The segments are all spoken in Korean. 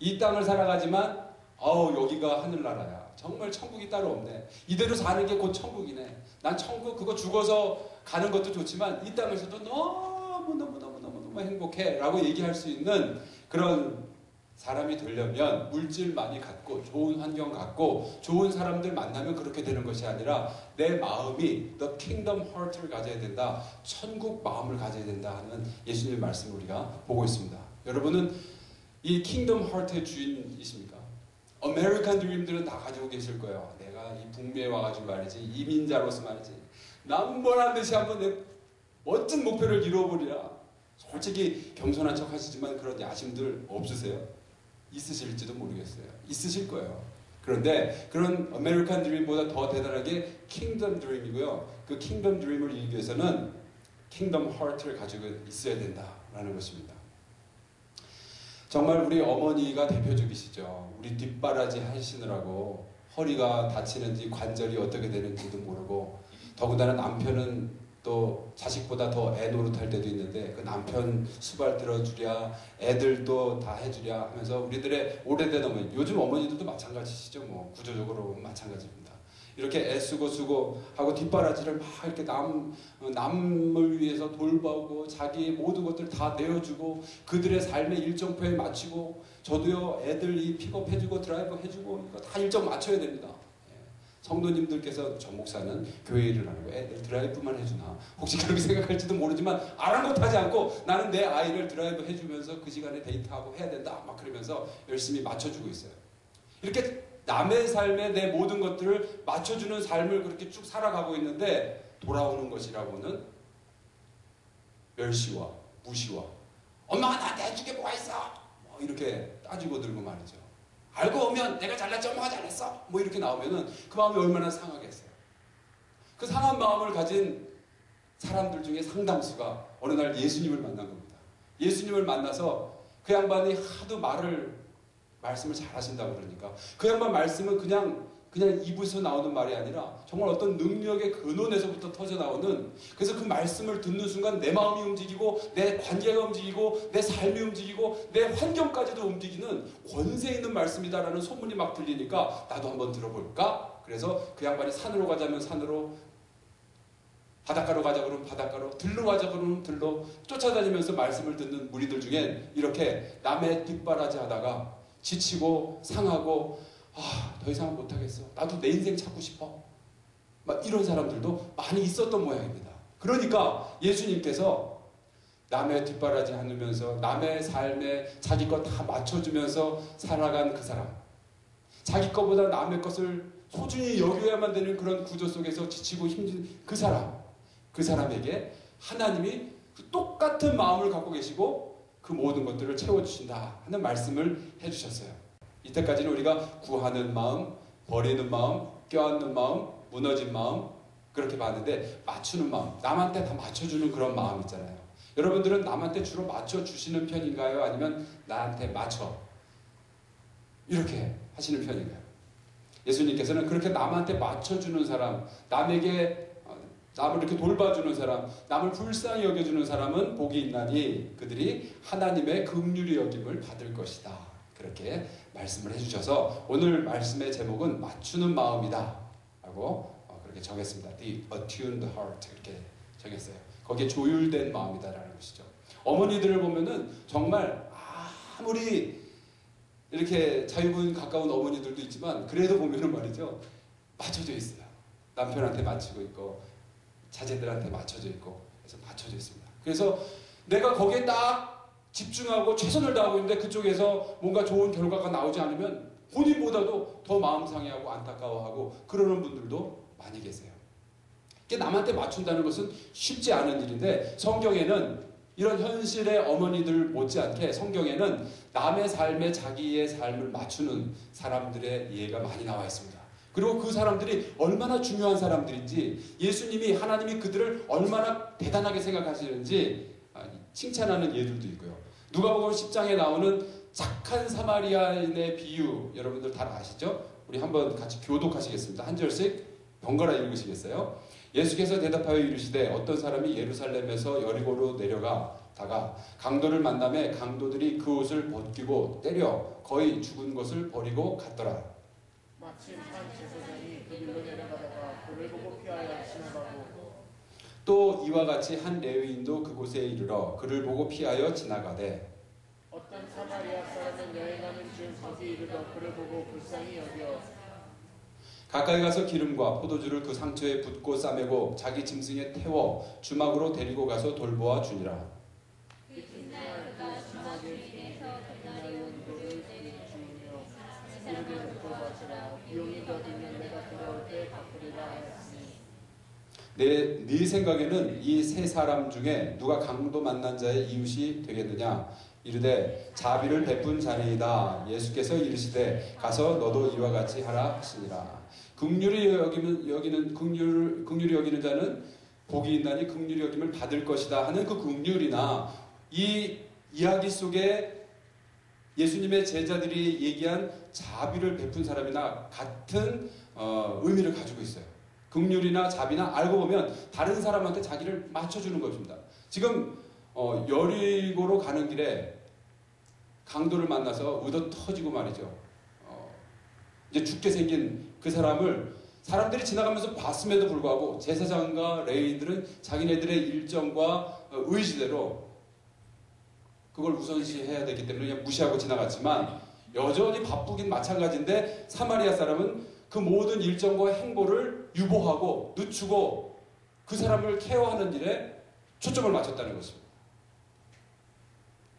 이 땅을 살아가지만 여기가 하늘나라야. 정말 천국이 따로 없네. 이대로 사는 게 곧 천국이네. 난 천국 그거 죽어서 가는 것도 좋지만 이 땅에서도 너무 행복해 라고 얘기할 수 있는 그런 사람이 되려면 물질 많이 갖고 좋은 환경 갖고 좋은 사람들 만나면 그렇게 되는 것이 아니라 내 마음이 The Kingdom Heart를 가져야 된다. 천국 마음을 가져야 된다 하는 예수님의 말씀을 우리가 보고 있습니다. 여러분은 이 Kingdom Heart의 주인이십니까? 아메리칸 드림들은 다 가지고 계실 거예요. 내가 이 북미에 와가지고 말이지 이민자로서 말이지 남보란 듯이 한번 내 멋진 목표를 이루어보리라. 솔직히 겸손한 척 하시지만 그런 야심들 없으세요? 있으실지도 모르겠어요. 있으실 거예요. 그런데 그런 아메리칸 드림보다 더 대단하게 킹덤 드림이고요. 그 킹덤 드림을 이루기 위해서는 킹덤 하트를 가지고 있어야 된다라는 것입니다. 정말 우리 어머니가 대표적이시죠. 우리 뒷바라지 하시느라고 허리가 다치는지 관절이 어떻게 되는지도 모르고 더군다나 남편은 또 자식보다 더 애 노릇할 때도 있는데 그 남편 수발 들어주랴 애들도 다 해주랴 하면서 우리들의 오래된 어머니, 요즘 어머니들도 마찬가지시죠. 뭐 구조적으로 마찬가지입니다. 이렇게 애쓰고 하고 뒷바라지를 막 이렇게 남을 위해서 돌보고 자기의 모든 것들 다 내어주고 그들의 삶의 일정표에 맞추고 저도요 애들 픽업해주고 드라이브 해주고 이거 다 일정 맞춰야 됩니다. 성도님들께서 저 목사는 교회 일을 하는 거 애들 드라이브만 해주나 혹시 그렇게 생각할지도 모르지만 아랑곳하지 않고 나는 내 아이를 드라이브 해주면서 그 시간에 데이트하고 해야 된다 막 그러면서 열심히 맞춰주고 있어요. 이렇게 남의 삶에 내 모든 것들을 맞춰주는 삶을 그렇게 쭉 살아가고 있는데 돌아오는 것이라고는 멸시와 무시와 엄마가 나한테 해줄 게 뭐가 있어 뭐 이렇게 따지고 들고 말이죠. 알고 오면 내가 잘났지 엄마가 잘났어 뭐 이렇게 나오면은 그 마음이 얼마나 상하겠어요. 그 상한 마음을 가진 사람들 중에 상당수가 어느 날 예수님을 만난 겁니다. 예수님을 만나서 그 양반이 하도 말씀을 잘 하신다고 그러니까 그 양반 말씀은 그냥 입에서 나오는 말이 아니라 정말 어떤 능력의 근원에서부터 터져 나오는 그래서 그 말씀을 듣는 순간 내 마음이 움직이고 내 관계가 움직이고 내 삶이 움직이고 내 환경까지도 움직이는 권세 있는 말씀이다라는 소문이 막 들리니까 나도 한번 들어볼까? 그래서 그 양반이 산으로 가자면 산으로 바닷가로 가자 그러면 바닷가로 들로 가자 그러면 들로 쫓아다니면서 말씀을 듣는 무리들 중엔 이렇게 남의 뒷바라지 하다가 지치고 상하고 더 이상은 못하겠어. 나도 내 인생 찾고 싶어. 막 이런 사람들도 많이 있었던 모양입니다. 그러니까 예수님께서 남의 뒷바라지 하면서 남의 삶에 자기 것 다 맞춰주면서 살아간 그 사람, 자기 것보다 남의 것을 소중히 여겨야만 되는 그런 구조 속에서 지치고 힘든 그 사람에게 하나님이 그 똑같은 마음을 갖고 계시고 그 모든 것들을 채워주신다 하는 말씀을 해주셨어요. 이때까지는 우리가 구하는 마음, 버리는 마음, 껴안는 마음, 무너진 마음 그렇게 봤는데 맞추는 마음, 남한테 다 맞춰주는 그런 마음 있잖아요. 여러분들은 남한테 주로 맞춰주시는 편인가요? 아니면 나한테 맞춰 이렇게 하시는 편인가요? 예수님께서는 그렇게 남한테 맞춰주는 사람, 남을 이렇게 돌봐주는 사람, 남을 불쌍히 여겨주는 사람은 복이 있나니 그들이 하나님의 긍휼히 여김을 받을 것이다. 그렇게 말씀을 해주셔서 오늘 말씀의 제목은 맞추는 마음이다 라고 그렇게 정했습니다. The attuned heart 이렇게 정했어요. 거기에 조율된 마음이다 라는 것이죠. 어머니들을 보면은 정말 아무리 이렇게 자유분 가까운 어머니들도 있지만 그래도 보면은 말이죠. 맞춰져 있어요. 남편한테 맞추고 있고 자제들한테 맞춰져 있고 그래서 맞춰져 있습니다. 그래서 내가 거기에 딱 집중하고 최선을 다하고 있는데 그쪽에서 뭔가 좋은 결과가 나오지 않으면 본인보다도 더 마음 상해하고 안타까워하고 그러는 분들도 많이 계세요. 이게 남한테 맞춘다는 것은 쉽지 않은 일인데 성경에는 이런 현실의 어머니들 못지않게 성경에는 남의 삶에 자기의 삶을 맞추는 사람들의 예가 많이 나와 있습니다. 그리고 그 사람들이 얼마나 중요한 사람들인지 예수님이 하나님이 그들을 얼마나 대단하게 생각하시는지 칭찬하는 예들도 있고요. 누가복음 10장에 나오는 착한 사마리아인의 비유 여러분들 다 아시죠? 우리 한번 같이 교독하시겠습니다. 한 절씩 번갈아 읽으시겠어요? 예수께서 대답하여 이르시되 어떤 사람이 예루살렘에서 여리고로 내려가 다가 강도를 만남에 강도들이 그 옷을 벗기고 때려 거의 죽은 것을 버리고 갔더라. 마침 한 제사장이 그 길로 내려가다가 그를 보고 피하여 지나가고 또 이와 같이 한 레위인도 그곳에 이르러 그를 보고 피하여 지나가되 어떤 사마리아 사람은 여행하는 중 거기 이르러 그를 보고 불쌍히 여겨 가까이 가서 기름과 포도주를 그 상처에 붓고 싸매고 자기 짐승에 태워 주막으로 데리고 가서 돌보아 주니라. 이튿날 그가 주막 주인에서 데나리온 돈을 주며 이르되 듣고 바치라 비용이 더 들면 내가 돌아올 때 갚으리라 하였으니 네 생각에는 이 세 사람 중에 누가 강도 만난 자의 이웃이 되겠느냐? 이르되 자비를 베푼 자니이다. 예수께서 이르시되 가서 너도 이와 같이 하라 하시니라. 긍휼히 여기는 자는 복이 있나니 긍휼히 여김을 받을 것이다 하는 그 긍휼이나 이 이야기 속에 예수님의 제자들이 얘기한 자비를 베푼 사람이나 같은 의미를 가지고 있어요. 긍휼이나 자비나 알고 보면 다른 사람한테 자기를 맞춰주는 것입니다. 지금 여리고로 가는 길에 강도를 만나서 의도 터지고 말이죠. 이제 죽게 생긴 그 사람을 사람들이 지나가면서 봤음에도 불구하고 제사장과 레위인들은 자기네들의 일정과 의지대로 그걸 우선시해야 되기 때문에 그냥 무시하고 지나갔지만 여전히 바쁘긴 마찬가지인데 사마리아 사람은 그 모든 일정과 행보를 유보하고 늦추고 그 사람을 케어하는 일에 초점을 맞췄다는 것입니다.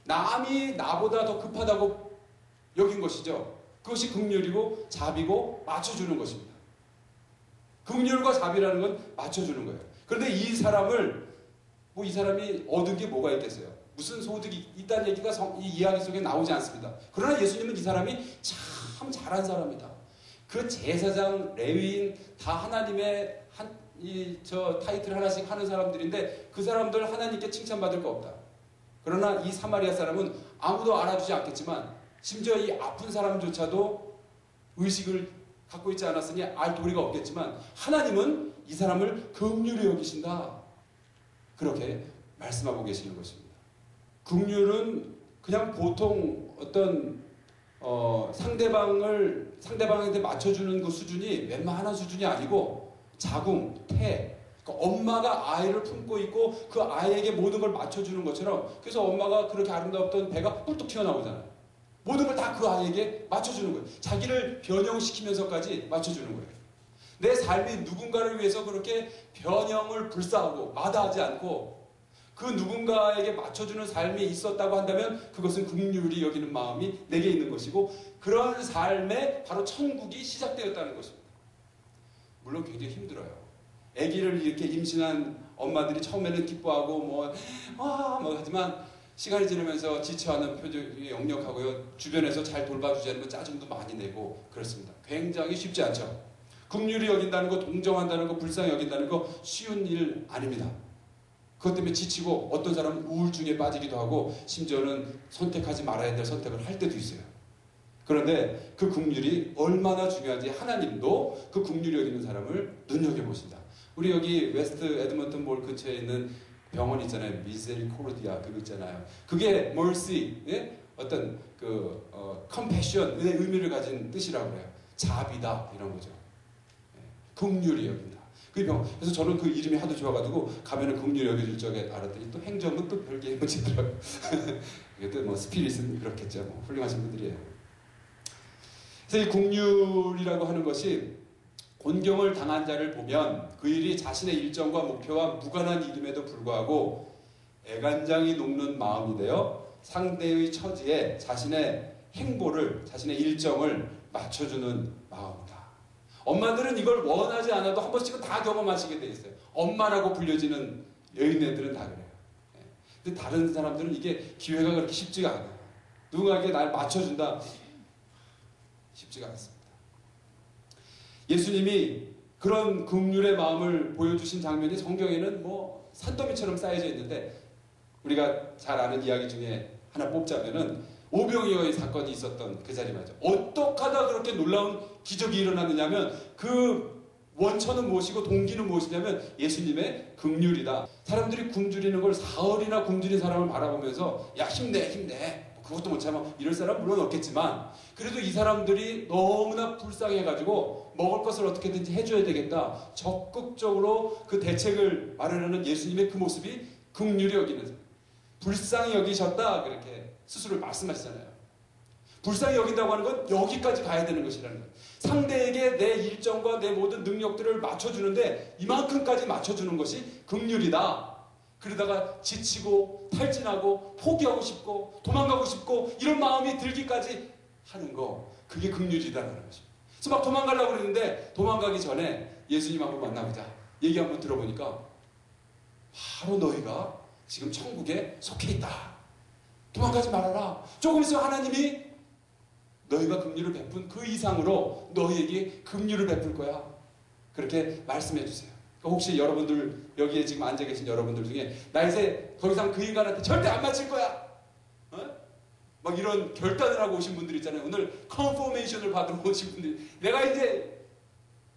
남이 나보다 더 급하다고 여긴 것이죠. 그것이 긍휼이고 자비고 맞춰주는 것입니다. 긍휼과 자비라는 건 맞춰주는 거예요. 그런데 이 사람을 이 사람이 얻은 게 뭐가 있겠어요? 무슨 소득이 있다는 얘기가 이 이야기 속에 나오지 않습니다. 그러나 예수님은 이 사람이 참 잘한 사람이다. 그 제사장, 레위인 다 하나님의 타이틀 하나씩 하는 사람들인데 그 사람들 하나님께 칭찬받을 거 없다. 그러나 이 사마리아 사람은 아무도 알아주지 않겠지만 심지어 이 아픈 사람조차도 의식을 갖고 있지 않았으니 알 도리가 없겠지만 하나님은 이 사람을 긍휼히 여기신다. 그렇게 말씀하고 계시는 것입니다. 긍휼은 그냥 보통 어떤 상대방한테 맞춰주는 그 수준이 웬만한 수준이 아니고 자궁, 태, 그러니까 엄마가 아이를 품고 있고 그 아이에게 모든 걸 맞춰주는 것처럼 그래서 엄마가 그렇게 아름다웠던 배가 뿔뚝 튀어나오잖아요. 모든 걸 다 그 아이에게 맞춰주는 거예요. 자기를 변형시키면서까지 맞춰주는 거예요. 내 삶이 누군가를 위해서 그렇게 변형을 불사하고 마다하지 않고 그 누군가에게 맞춰주는 삶이 있었다고 한다면 그것은 긍휼히 여기는 마음이 내게 있는 것이고 그런 삶에 바로 천국이 시작되었다는 것입니다. 물론 굉장히 힘들어요. 아기를 이렇게 임신한 엄마들이 처음에는 기뻐하고 하지만 시간이 지나면서 지쳐하는 표정이 역력하고요. 주변에서 잘 돌봐주지 않으면 짜증도 많이 내고 그렇습니다. 굉장히 쉽지 않죠. 긍휼히 여긴다는 거, 동정한다는 거, 불쌍히 여긴다는 거 쉬운 일 아닙니다. 그것 때문에 지치고 어떤 사람은 우울증에 빠지기도 하고 심지어는 선택하지 말아야 될 선택을 할 때도 있어요. 그런데 그 긍휼이 얼마나 중요한지 하나님도 그 긍휼히 여기는 사람을 눈여겨보신다. 우리 여기 웨스트 에드먼튼 몰 근처에 있는 병원 있잖아요. 미세리코르디아 그거 있잖아요. 그게 mercy, 예? 어떤 compassion의 의미를 가진 뜻이라고 그래요. 자비다 이런 거죠. 예. 긍휼히 여긴다. 그 병. 그래서 저는 그 이름이 하도 좋아가지고 가면은 긍휼히 여겨줄 적에 알았더니 또 행정은 또 별개 문제더라고요. 이게 또 스피릿은 그렇겠죠. 훌륭하신 분들이에요. 그래서 이 긍휼이라고 하는 것이 곤경을 당한 자를 보면 그 일이 자신의 일정과 목표와 무관한 일임에도 불구하고 애간장이 녹는 마음이 되어 상대의 처지에 자신의 행보를, 자신의 일정을 맞춰주는 마음이다. 엄마들은 이걸 원하지 않아도 한 번씩은 다 경험하시게 돼 있어요. 엄마라고 불려지는 여인네들은 다 그래요. 근데 다른 사람들은 이게 기회가 그렇게 쉽지가 않아요. 누군가에게 날 맞춰준다. 쉽지가 않습니다. 예수님이 그런 긍휼의 마음을 보여주신 장면이 성경에는 산더미처럼 쌓여져 있는데 우리가 잘 아는 이야기 중에 하나 뽑자면은 오병이어의 사건이 있었던 그 자리 말이죠. 어떡하다 그렇게 놀라운 기적이 일어났느냐면 그 원천은 무엇이고 동기는 무엇이냐면 예수님의 긍휼이다. 사람들이 굶주리는 걸 사흘이나 굶주린 사람을 바라보면서 야 힘내 힘내 그것도 못 참아 이럴 사람 물론 없겠지만 그래도 이 사람들이 너무나 불쌍해가지고 먹을 것을 어떻게든지 해줘야 되겠다. 적극적으로 그 대책을 마련하는 예수님의 그 모습이 긍휼히 여기는 불쌍히 여기셨다 그렇게 스스로 말씀하시잖아요. 불쌍히 여긴다고 하는 건 여기까지 가야 되는 것이라는 거예요. 상대에게 내 일정과 내 모든 능력들을 맞춰주는데 이만큼까지 맞춰주는 것이 긍휼이다. 그러다가 지치고 탈진하고 포기하고 싶고 도망가고 싶고 이런 마음이 들기까지 하는 거 그게 긍휼이다라는 것입니다. 그래서 막 도망가려고 그랬는데 도망가기 전에 예수님 한번 만나보자. 얘기 한번 들어보니까 바로 너희가 지금 천국에 속해 있다. 도망가지 말아라. 조금 있으면 하나님이 너희가 긍휼을 베푼 그 이상으로 너희에게 긍휼을 베풀 거야. 그렇게 말씀해 주세요. 혹시 여러분들 여기에 지금 앉아 계신 여러분들 중에 나 이제 더 이상 그 인간한테 절대 안 맞힐 거야. 막 이런 결단을 하고 오신 분들 있잖아요. 오늘 컨포메이션을 받으러 오신 분들이 내가 이제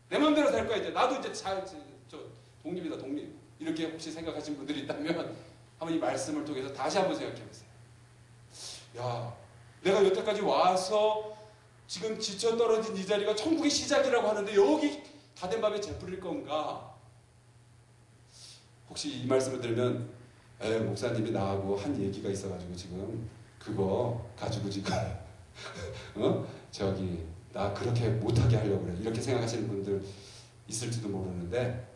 내 마음대로 살 거야. 이제 나도 이제 저 독립이다 독립. 이렇게 혹시 생각하시는 분들이 있다면 한번 이 말씀을 통해서 다시 한번 생각해 보세요. 야, 내가 여태까지 와서 지금 지쳐 떨어진 이 자리가 천국의 시작이라고 하는데 여기 다 된 밥에 재뿌릴 건가? 혹시 이 말씀을 들으면 목사님이 나하고 한 얘기가 있어가지고 지금 그거 가지고 지금 저기 나 그렇게 못하게 하려고 그래 이렇게 생각하시는 분들 있을지도 모르는데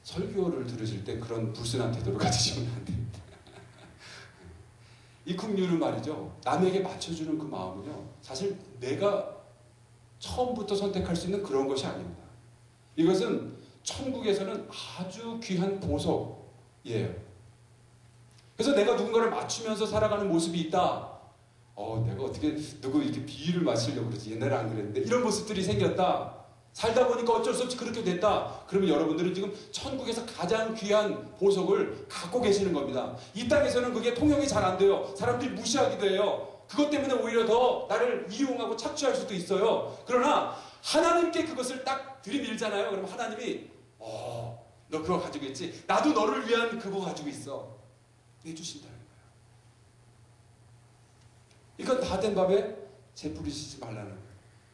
설교를 들으실 때 그런 불순한 태도를 가지시면 안 됩니다. 이 긍휼은 말이죠. 남에게 맞춰주는 그 마음은요. 사실 내가 처음부터 선택할 수 있는 그런 것이 아닙니다. 이것은 천국에서는 아주 귀한 보석이에요. 그래서 내가 누군가를 맞추면서 살아가는 모습이 있다. 내가 어떻게 누구 이렇게 비위를 맞추려고 그러지. 옛날에 안 그랬는데 이런 모습들이 생겼다. 살다 보니까 어쩔 수 없이 그렇게 됐다. 그러면 여러분들은 지금 천국에서 가장 귀한 보석을 갖고 계시는 겁니다. 이 땅에서는 그게 통용이 잘 안 돼요. 사람들이 무시하기도 해요. 그것 때문에 오히려 더 나를 이용하고 착취할 수도 있어요. 그러나 하나님께 그것을 딱 들이밀잖아요. 그럼 하나님이 너 그거 가지고 있지? 나도 너를 위한 그거 가지고 있어. 해주신다는 거예요. 이건 다 된 밥에 재뿌리시지 말라는 거예요.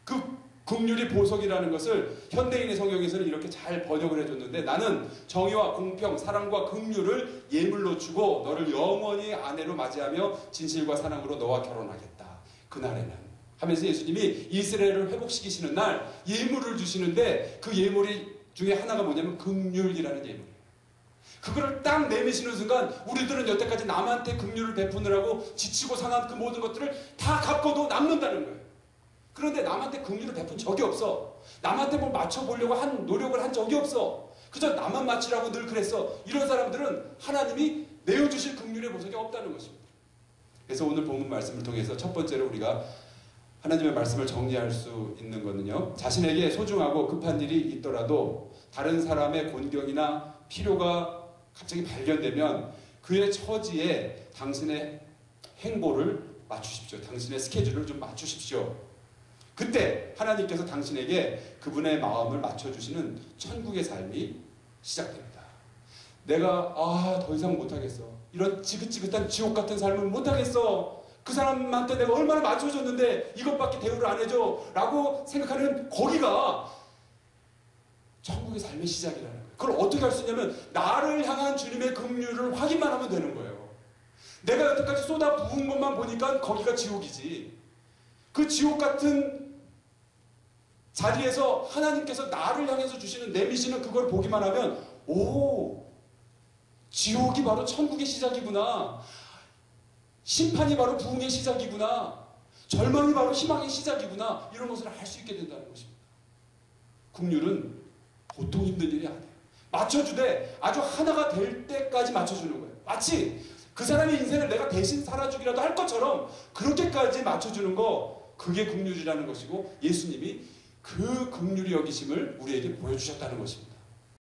그 긍휼이 보석이라는 것을 현대인의 성경에서는 이렇게 잘 번역을 해줬는데 나는 정의와 공평, 사랑과 긍휼을 예물로 주고 너를 영원히 아내로 맞이하며 진실과 사랑으로 너와 결혼하겠다. 그날에는 하면서 예수님이 이스라엘을 회복시키시는 날 예물을 주시는데 그 예물이 중에 하나가 뭐냐면 긍휼이라는 예물이에요. 그거를 딱 내미시는 순간 우리들은 여태까지 남한테 긍휼을 베푸느라고 지치고 상한 그 모든 것들을 다 갚고도 남는다는 거예요. 그런데 남한테 긍휼을 베푼 적이 없어. 남한테 뭘 맞춰보려고 한 노력을 한 적이 없어. 그저 나만 맞추라고 늘 그랬어. 이런 사람들은 하나님이 내어주실 긍휼의 보석이 없다는 것입니다. 그래서 오늘 본문 말씀을 통해서 첫 번째로 우리가 하나님의 말씀을 정리할 수 있는 것은요. 자신에게 소중하고 급한 일이 있더라도 다른 사람의 곤경이나 필요가 갑자기 발견되면 그의 처지에 당신의 행보를 맞추십시오. 당신의 스케줄을 좀 맞추십시오. 그때 하나님께서 당신에게 그분의 마음을 맞춰주시는 천국의 삶이 시작됩니다. 내가 더 이상 못하겠어. 이런 지긋지긋한 지옥 같은 삶을 못하겠어. 그 사람한테 내가 얼마나 맞춰줬는데 이것밖에 대우를 안 해줘 라고 생각하는 거기가 천국의 삶의 시작이라는 거예요. 그걸 어떻게 할 수 있냐면 나를 향한 주님의 긍휼을 확인만 하면 되는 거예요. 내가 여태까지 쏟아 부은 것만 보니까 거기가 지옥이지. 그 지옥 같은 자리에서 하나님께서 나를 향해서 주시는 내미시는 그걸 보기만 하면 지옥이 바로 천국의 시작이구나. 심판이 바로 부흥의 시작이구나. 절망이 바로 희망의 시작이구나. 이런 것을 알 수 있게 된다는 것입니다. 긍휼은 보통 힘든 일이 아니에요. 맞춰주되 아주 하나가 될 때까지 맞춰주는 거예요. 마치 그 사람의 인생을 내가 대신 살아주기라도 할 것처럼 그렇게까지 맞춰주는 거 그게 긍휼이라는 것이고 예수님이 그 긍휼히 여기심을 우리에게 보여주셨다는 것입니다.